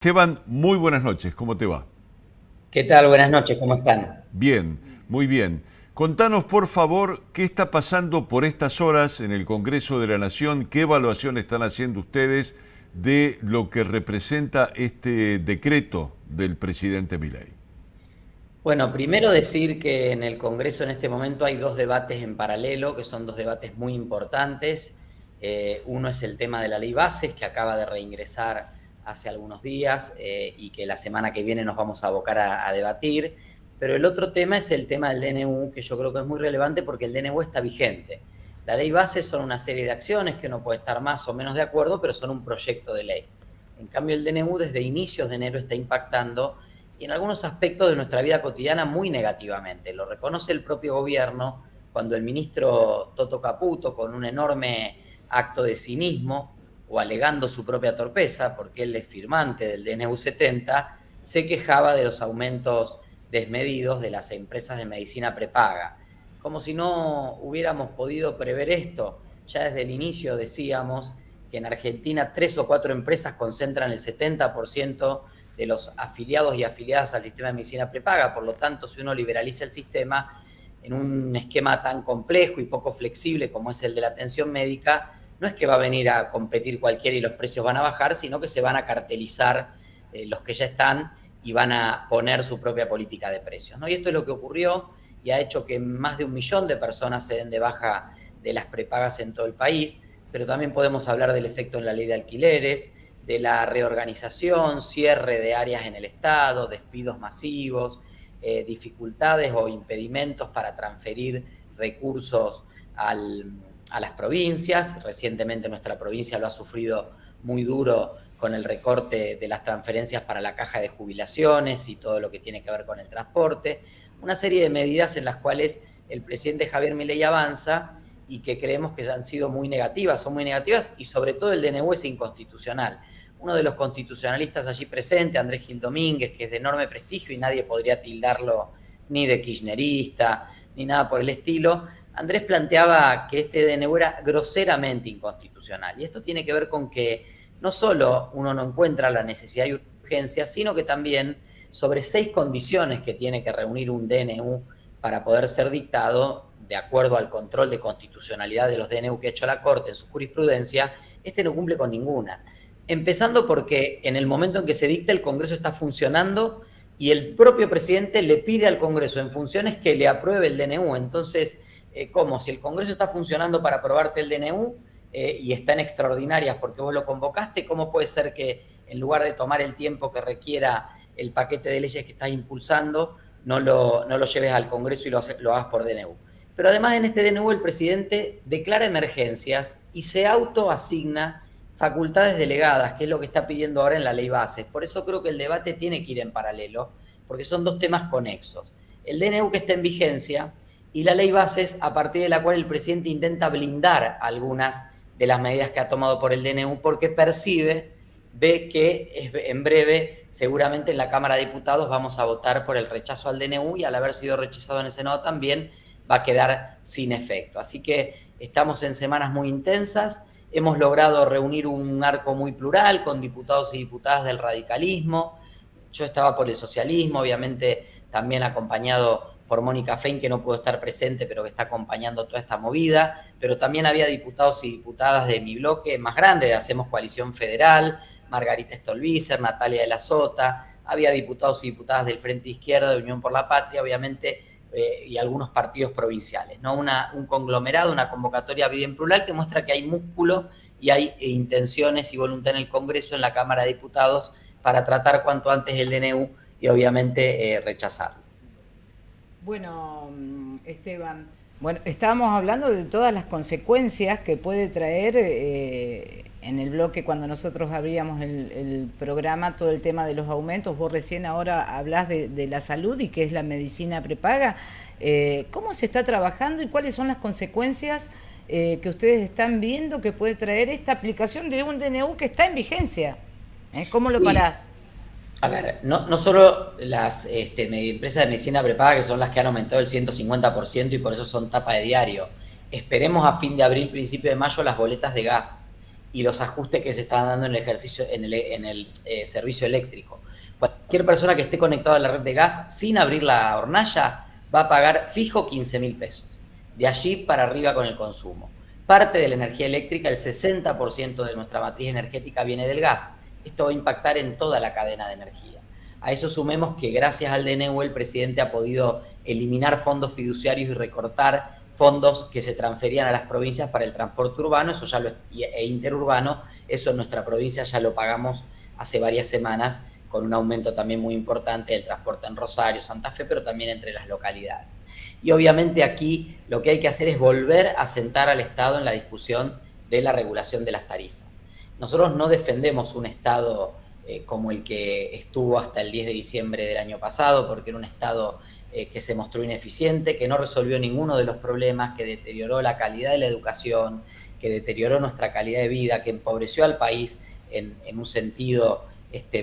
Esteban, muy buenas noches, ¿cómo te va? ¿Qué tal? Buenas noches, ¿cómo están? Bien, muy bien. Contanos, por favor, qué está pasando por estas horas en el Congreso de la Nación, qué evaluación están haciendo ustedes de lo que representa este decreto del presidente Milei. Bueno, primero decir que en el Congreso en este momento hay dos debates en paralelo, que son dos debates muy importantes. Uno es el tema de la ley bases, que acaba de reingresar hace algunos días y que la semana que viene nos vamos a abocar a debatir. Pero el otro tema es el tema del DNU, que yo creo que es muy relevante porque el DNU está vigente. La ley bases son una serie de acciones que uno puede estar más o menos de acuerdo, pero son un proyecto de ley. En cambio, el DNU desde inicios de enero está impactando y en algunos aspectos de nuestra vida cotidiana muy negativamente. Lo reconoce el propio gobierno cuando el ministro Toto Caputo, con un enorme acto de cinismo o alegando su propia torpeza, porque él es firmante del DNU 70, se quejaba de los aumentos desmedidos de las empresas de medicina prepaga. Como si no hubiéramos podido prever esto. Ya desde el inicio decíamos que en Argentina 3 o 4 empresas concentran el 70% de los afiliados y afiliadas al sistema de medicina prepaga. Por lo tanto, si uno liberaliza el sistema en un esquema tan complejo y poco flexible como es el de la atención médica, no es que va a venir a competir cualquiera y los precios van a bajar, sino que se van a cartelizar los que ya están y van a poner su propia política de precios, ¿no? Y esto es lo que ocurrió y ha hecho que más de 1 millón de personas se den de baja de las prepagas en todo el país, pero también podemos hablar del efecto en la ley de alquileres, de la reorganización, cierre de áreas en el Estado, despidos masivos, dificultades o impedimentos para transferir recursos a las provincias. Recientemente nuestra provincia lo ha sufrido muy duro con el recorte de las transferencias para la caja de jubilaciones y todo lo que tiene que ver con el transporte. Una serie de medidas en las cuales el presidente Javier Milei avanza y que creemos que han sido muy negativas, son muy negativas, y sobre todo el DNU es inconstitucional. Uno de los constitucionalistas allí presente, Andrés Gil Domínguez, que es de enorme prestigio y nadie podría tildarlo ni de kirchnerista, ni nada por el estilo, Andrés planteaba que este DNU era groseramente inconstitucional. Y esto tiene que ver con que no solo uno no encuentra la necesidad y urgencia, sino que también sobre 6 condiciones que tiene que reunir un DNU para poder ser dictado, de acuerdo al control de constitucionalidad de los DNU que ha hecho la Corte en su jurisprudencia, este no cumple con ninguna. Empezando porque en el momento en que se dicta el Congreso está funcionando y el propio presidente le pide al Congreso en funciones que le apruebe el DNU. Entonces, ¿cómo? Si el Congreso está funcionando para aprobarte el DNU y está en extraordinarias porque vos lo convocaste, ¿cómo puede ser que en lugar de tomar el tiempo que requiera el paquete de leyes que estás impulsando, no lo lleves al Congreso y lo hagas por DNU? Pero además en este DNU el presidente declara emergencias y se autoasigna facultades delegadas, que es lo que está pidiendo ahora en la ley bases. Por eso creo que el debate tiene que ir en paralelo, porque son dos temas conexos. El DNU que está en vigencia y la ley bases a partir de la cual el presidente intenta blindar algunas de las medidas que ha tomado por el DNU porque ve que en breve, seguramente en la Cámara de Diputados vamos a votar por el rechazo al DNU y al haber sido rechazado en el Senado también va a quedar sin efecto. Así que estamos en semanas muy intensas. Hemos logrado reunir un arco muy plural con diputados y diputadas del radicalismo. Yo estaba por el socialismo, obviamente también acompañado por Mónica Fein, que no pudo estar presente, pero que está acompañando toda esta movida. Pero también había diputados y diputadas de mi bloque más grande, de Hacemos Coalición Federal, Margarita Stolbizer, Natalia de la Sota, había diputados y diputadas del Frente Izquierda, de Unión por la Patria, obviamente, y algunos partidos provinciales, ¿no? Un conglomerado, una convocatoria bien plural que muestra que hay músculo y hay intenciones y voluntad en el Congreso, en la Cámara de Diputados, para tratar cuanto antes el DNU y obviamente rechazarlo. Bueno, Esteban, bueno, estábamos hablando de todas las consecuencias que puede traer en el bloque cuando nosotros abríamos el programa, todo el tema de los aumentos. Vos recién ahora hablás de la salud y qué es la medicina prepaga. ¿Cómo se está trabajando y cuáles son las consecuencias que ustedes están viendo que puede traer esta aplicación de un DNU que está en vigencia? ¿Cómo lo Sí. parás? A ver, no solo las empresas de medicina prepaga, que son las que han aumentado el 150% y por eso son tapa de diario. Esperemos a fin de abril, principio de mayo, las boletas de gas, y los ajustes que se están dando en el ejercicio, en el servicio eléctrico. Cualquier persona que esté conectada a la red de gas sin abrir la hornalla va a pagar fijo 15.000 pesos. De allí para arriba con el consumo. Parte de la energía eléctrica, el 60% de nuestra matriz energética viene del gas. Esto va a impactar en toda la cadena de energía. A eso sumemos que gracias al DNU el presidente ha podido eliminar fondos fiduciarios y recortar fondos que se transferían a las provincias para el transporte urbano, eso ya e interurbano, eso en nuestra provincia ya lo pagamos hace varias semanas, con un aumento también muy importante del transporte en Rosario, Santa Fe, pero también entre las localidades. Y obviamente aquí lo que hay que hacer es volver a sentar al Estado en la discusión de la regulación de las tarifas. Nosotros no defendemos un Estado como el que estuvo hasta el 10 de diciembre del año pasado, porque era un Estado que se mostró ineficiente, que no resolvió ninguno de los problemas, que deterioró la calidad de la educación, que deterioró nuestra calidad de vida, que empobreció al país en un sentido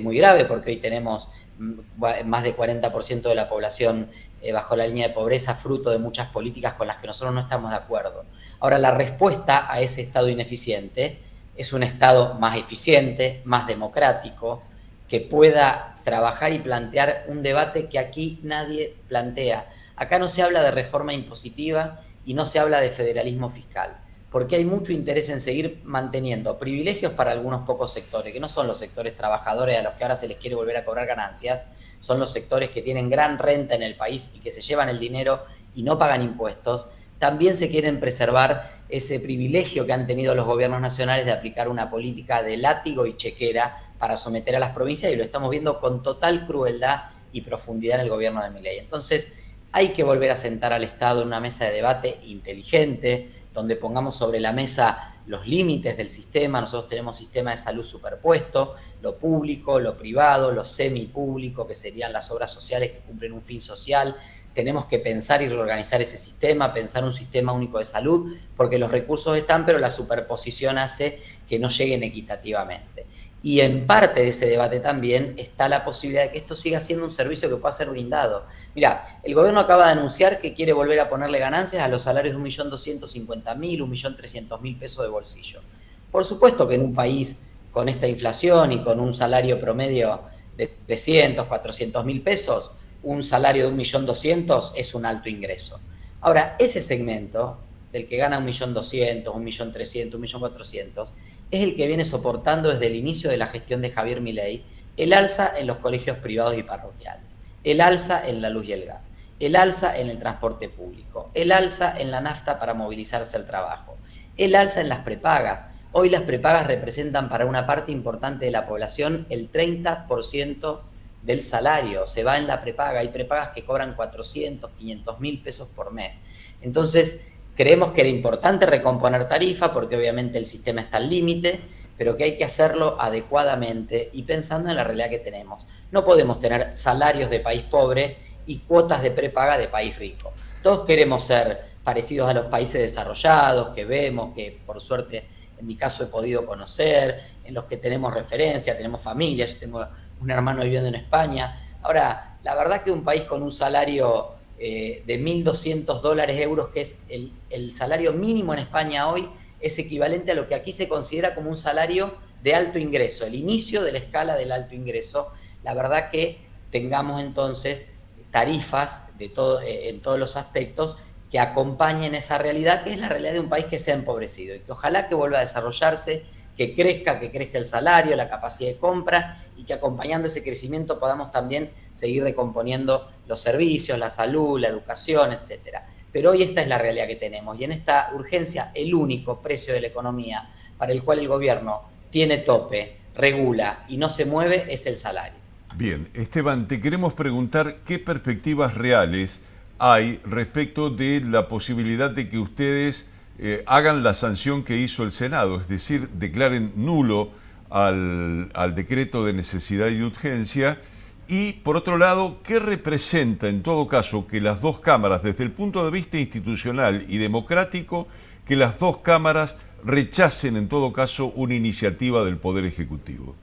muy grave, porque hoy tenemos más de 40% de la población bajo la línea de pobreza, fruto de muchas políticas con las que nosotros no estamos de acuerdo. Ahora, la respuesta a ese Estado ineficiente es un Estado más eficiente, más democrático, que pueda trabajar y plantear un debate que aquí nadie plantea. Acá no se habla de reforma impositiva y no se habla de federalismo fiscal, porque hay mucho interés en seguir manteniendo privilegios para algunos pocos sectores, que no son los sectores trabajadores a los que ahora se les quiere volver a cobrar ganancias, son los sectores que tienen gran renta en el país y que se llevan el dinero y no pagan impuestos. También se quieren preservar ese privilegio que han tenido los gobiernos nacionales de aplicar una política de látigo y chequera para someter a las provincias, y lo estamos viendo con total crueldad y profundidad en el gobierno de Milei. Entonces, hay que volver a sentar al Estado en una mesa de debate inteligente, donde pongamos sobre la mesa los límites del sistema. Nosotros tenemos sistema de salud superpuesto, lo público, lo privado, lo semipúblico, que serían las obras sociales que cumplen un fin social. Tenemos que pensar y reorganizar ese sistema, pensar un sistema único de salud, porque los recursos están, pero la superposición hace que no lleguen equitativamente. Y en parte de ese debate también está la posibilidad de que esto siga siendo un servicio que pueda ser brindado. Mirá, el gobierno acaba de anunciar que quiere volver a ponerle ganancias a los salarios de 1.250.000, 1.300.000 pesos de bolsillo. Por supuesto que en un país con esta inflación y con un salario promedio de 300, 400.000 pesos, un salario de 1.200.000 es un alto ingreso. Ahora, ese segmento, del que gana 1.200.000, 1.300.000, 1.400.000, es el que viene soportando desde el inicio de la gestión de Javier Milei el alza en los colegios privados y parroquiales, el alza en la luz y el gas, el alza en el transporte público, el alza en la nafta para movilizarse al trabajo, el alza en las prepagas. Hoy las prepagas representan para una parte importante de la población el 30% del salario, se va en la prepaga. Hay prepagas que cobran 400, 500.000 pesos por mes. Entonces, creemos que era importante recomponer tarifa, porque obviamente el sistema está al límite, pero que hay que hacerlo adecuadamente y pensando en la realidad que tenemos. No podemos tener salarios de país pobre y cuotas de prepaga de país rico. Todos queremos ser parecidos a los países desarrollados, que vemos, que por suerte en mi caso he podido conocer, en los que tenemos referencia, tenemos familia. Yo tengo un hermano viviendo en España. Ahora, la verdad que un país con un salario de $1.200 euros, que es el salario mínimo en España hoy, es equivalente a lo que aquí se considera como un salario de alto ingreso, el inicio de la escala del alto ingreso. La verdad que tengamos entonces tarifas en todos los aspectos que acompañen esa realidad, que es la realidad de un país que se ha empobrecido y que ojalá que vuelva a desarrollarse, que crezca el salario, la capacidad de compra, y que acompañando ese crecimiento podamos también seguir recomponiendo los servicios, la salud, la educación, etcétera. Pero hoy esta es la realidad que tenemos, y en esta urgencia el único precio de la economía para el cual el gobierno tiene tope, regula y no se mueve es el salario. Bien, Esteban, te queremos preguntar qué perspectivas reales hay respecto de la posibilidad de que ustedes hagan la sanción que hizo el Senado, es decir, declaren nulo al decreto de necesidad y urgencia. Y, por otro lado, ¿qué representa, en todo caso, que las dos cámaras, desde el punto de vista institucional y democrático, que las dos cámaras rechacen, en todo caso, una iniciativa del Poder Ejecutivo?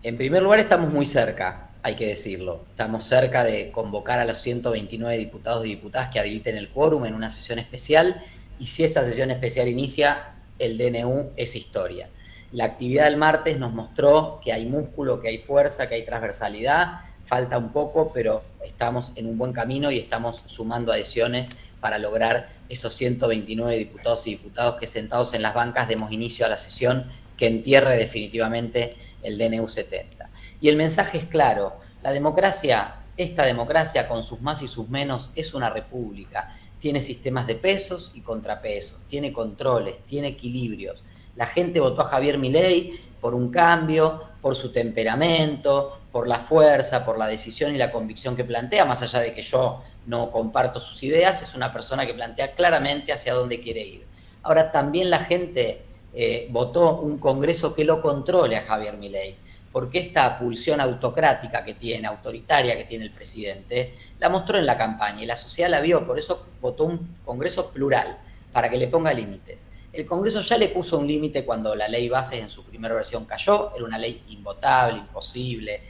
En primer lugar, estamos muy cerca, hay que decirlo. Estamos cerca de convocar a los 129 diputados y diputadas que habiliten el quórum en una sesión especial, y si esa sesión especial inicia, el DNU es historia. La actividad del martes nos mostró que hay músculo, que hay fuerza, que hay transversalidad. Falta un poco, pero estamos en un buen camino y estamos sumando adhesiones para lograr esos 129 diputados y diputadas que sentados en las bancas demos inicio a la sesión que entierre definitivamente el DNU 70. Y el mensaje es claro, la democracia, esta democracia con sus más y sus menos, es una república. Tiene sistemas de pesos y contrapesos, tiene controles, tiene equilibrios. La gente votó a Javier Milei por un cambio, por su temperamento, por la fuerza, por la decisión y la convicción que plantea, más allá de que yo no comparto sus ideas, es una persona que plantea claramente hacia dónde quiere ir. Ahora, también la gente votó un Congreso que lo controle a Javier Milei, porque esta pulsión autocrática que tiene, autoritaria que tiene el presidente, la mostró en la campaña y la sociedad la vio, por eso votó un Congreso plural, para que le ponga límites. El Congreso ya le puso un límite cuando la ley Bases en su primera versión cayó, era una ley invotable, imposible,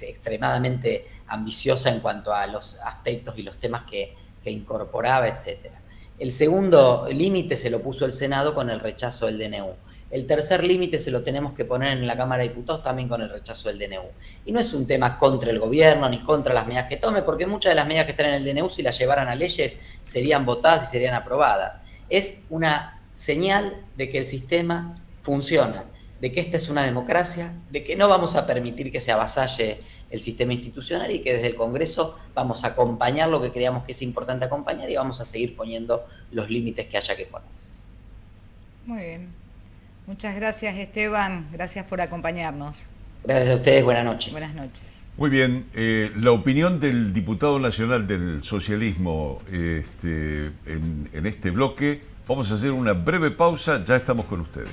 extremadamente ambiciosa en cuanto a los aspectos y los temas que incorporaba, etc. El segundo límite se lo puso el Senado con el rechazo del DNU. El tercer límite se lo tenemos que poner en la Cámara de Diputados también con el rechazo del DNU. Y no es un tema contra el gobierno ni contra las medidas que tome, porque muchas de las medidas que están en el DNU, si las llevaran a leyes, serían votadas y serían aprobadas. Es una señal de que el sistema funciona, de que esta es una democracia, de que no vamos a permitir que se avasalle el sistema institucional y que desde el Congreso vamos a acompañar lo que creamos que es importante acompañar y vamos a seguir poniendo los límites que haya que poner. Muy bien. Muchas gracias, Esteban. Gracias por acompañarnos. Gracias a ustedes. Buenas noches. Buenas noches. Muy bien. La opinión del diputado nacional del socialismo en este bloque. Vamos a hacer una breve pausa. Ya estamos con ustedes.